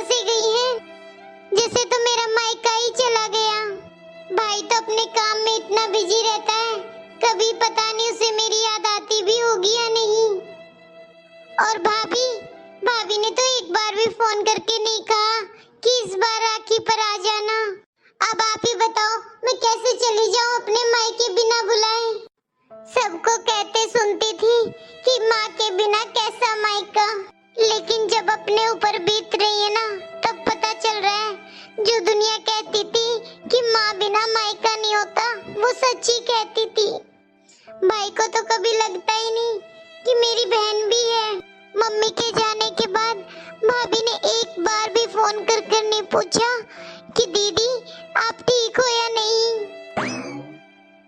से गई हैं जैसे तो मेरा मायका ही चला गया। भाई तो अपने काम में इतना बिजी रहता है, कभी पता नहीं उसे मेरी याद आती भी होगी या नहीं। और भाभी ने तो एक बार भी फोन करके नहीं कहा कि इस बार राखी पर आ जाना। अब आप ही बताओ मैं कैसे चली जाऊं अपने मायके बिना बुलाए। सबको कहते सुनती थी कि माँ के बिना कैसा मायका, लेकिन जब अपने ऊपर बीत रही है ना तब पता चल रहा है जो दुनिया कहती थी कि माँ बिना मायका नहीं होता वो सच्ची कहती थी। भाई को तो कभी लगता ही नहीं कि मेरी बहन भी है। मम्मी के जाने के बाद भाभी ने एक बार भी फोन कर नहीं पूछा कि दीदी आप ठीक हो या नहीं।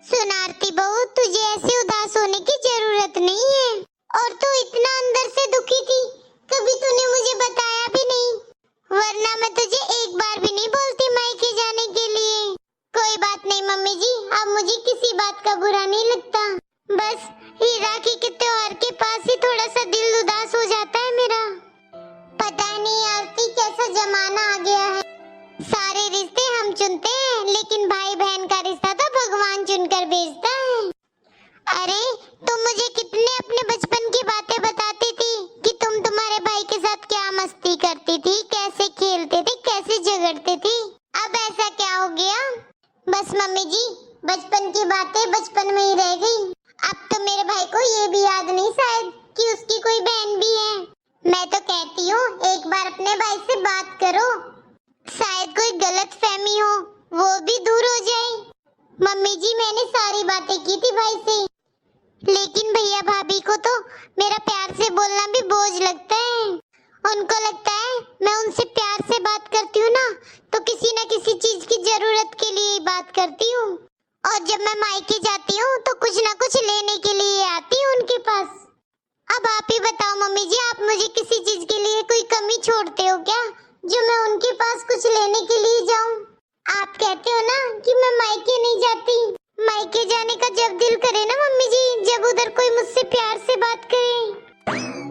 सुन आरती बहू, तुझे ऐसे उदास होने की जरूरत नहीं है। और तू इतना अंदर से दुखी थी, कभी तूने मुझे बताया भी नहीं, वरना मैं तुझे एक बार भी नहीं बोलती मायके जाने के लिए। कोई बात नहीं मम्मी जी, अब मुझे किसी बात का बुरा नहीं लगता। बस ही राखी के त्योहार के पास ही थोड़ा सा दिल उदास हो जाता है मेरा। पता नहीं आरती कैसा जमाना आ गया है, सारे रिश्ते हम चुनते हैं लेकिन भाई बहन का रिश्ता तो भगवान चुनकर भेजता है। अरे तुम मुझे कितने अपने बचपन की बातें बताती थी कि तुम तुम्हारे भाई के साथ क्या मस्ती करती थी, कैसे खेलते थे, कैसे झगड़ते थे। अब ऐसा क्या हो गया? बस मम्मी जी, बचपन की बातें बचपन में ही रह गई। अब तो मेरे भाई को ये भी याद नहीं शायद कि उसकी कोई बहन भी है। मैं तो कहती हूँ एक बार अपने भाई से बात करो, शायद कोई गलत फहमी हो वो भी दूर हो जाए। मम्मी जी मैंने सारी बातें की थी भाई से, लेकिन भैया भाभी को तो मेरा प्यार से बोलना भी बोझ लगता है। उनको लगता है मैं उनसे प्यार से बात करती हूँ ना तो किसी न किसी चीज की जरूरत के लिए ही बात करती हूँ, और जब मैं मायके जाती हूँ तो कुछ ना कुछ लेने के लिए आती हूँ उनके पास। अब आप ही बताओ मम्मी जी, आप मुझे किसी चीज के लिए कोई कमी छोड़ते हो क्या जो मैं उनके पास कुछ लेने के लिए जाऊं? आप कहते हो ना कि मैं मायके नहीं जाती, मायके जाने का जब दिल करे ना मम्मी जी, जब उधर कोई मुझसे प्यार से बात करे।